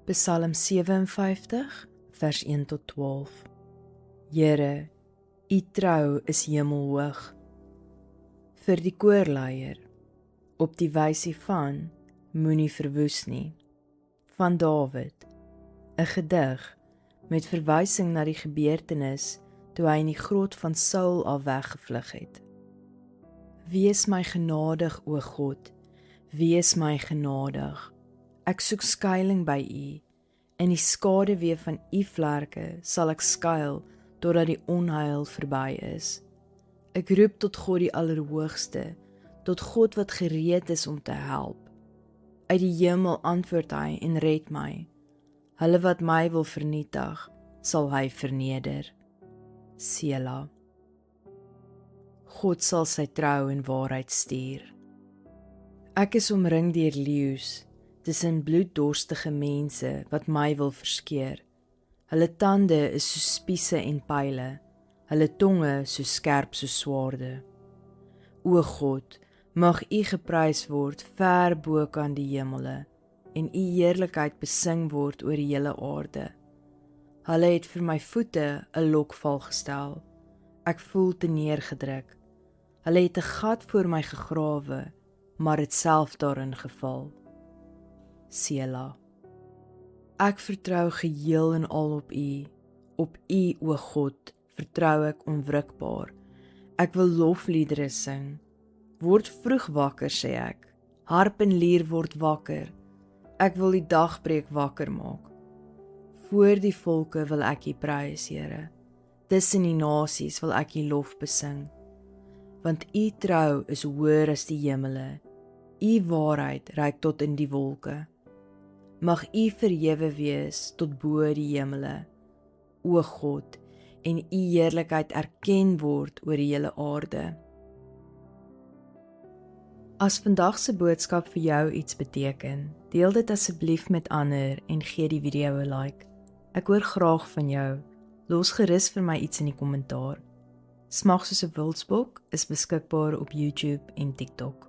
Psalm 57, vers 1 tot 12. Here, U trou is hemelhoog. Vir die koorleier, op die wysie van, moenie verwoes nie. Van Dawid, 'n gedig met verwysing na die gebeurtenis toe hy in die grot van Saul al weggevlug het. Wees my genadig, o God, wees my genadig. Ek soek skuiling by U. In die skaduwee van U vlerke sal ek skuil totdat die onheil verby is. Ek roep tot God die Allerhoogste, tot God wat gereed is om te help. Uit die hemel antwoord hy en red my. Hulle wat my wil vernietig, sal hy verneder. Sela. God sal sy trou en waarheid stuur. Ek is omring deur leeu's, tussen bloeddorstige mense wat my wil verskeur. Hulle tande is soos spiese en pile, hulle tonge so skerp soos swaarde. O God, mag U geprys word ver bo kan die hemele, en U heerlikheid besing word oor die hele aarde. Hulle het vir my voete 'n lokval gestel, ek voel te neergedruk. Hulle het 'n gat voor my gegrawe, maar het self daarin geval. Sela. Ek vertrou geheel en al op U, o God, vertrou ek onwrikbaar. Ek wil lofliedere sing. Word vroeg wakker, sê ek. Harp en lier word wakker. Ek wil die dagbreek wakker maak. Voor die volke wil ek U prys, Here. Tussen die nasies wil ek U lof besing. Want U trou is hoër as die hemele. U waarheid reik tot in die wolke. Mag U verhewe wees tot bo die hemele, o God, en U heerlikheid erken word oor die hele aarde. As vandag se boodskap vir jou iets beteken, deel dit asseblief met ander en gee die video 'n like. Ek hoor graag van jou. Los gerus vir my iets in die kommentaar. Smag soos 'n wildsbok is beskikbaar op YouTube en TikTok.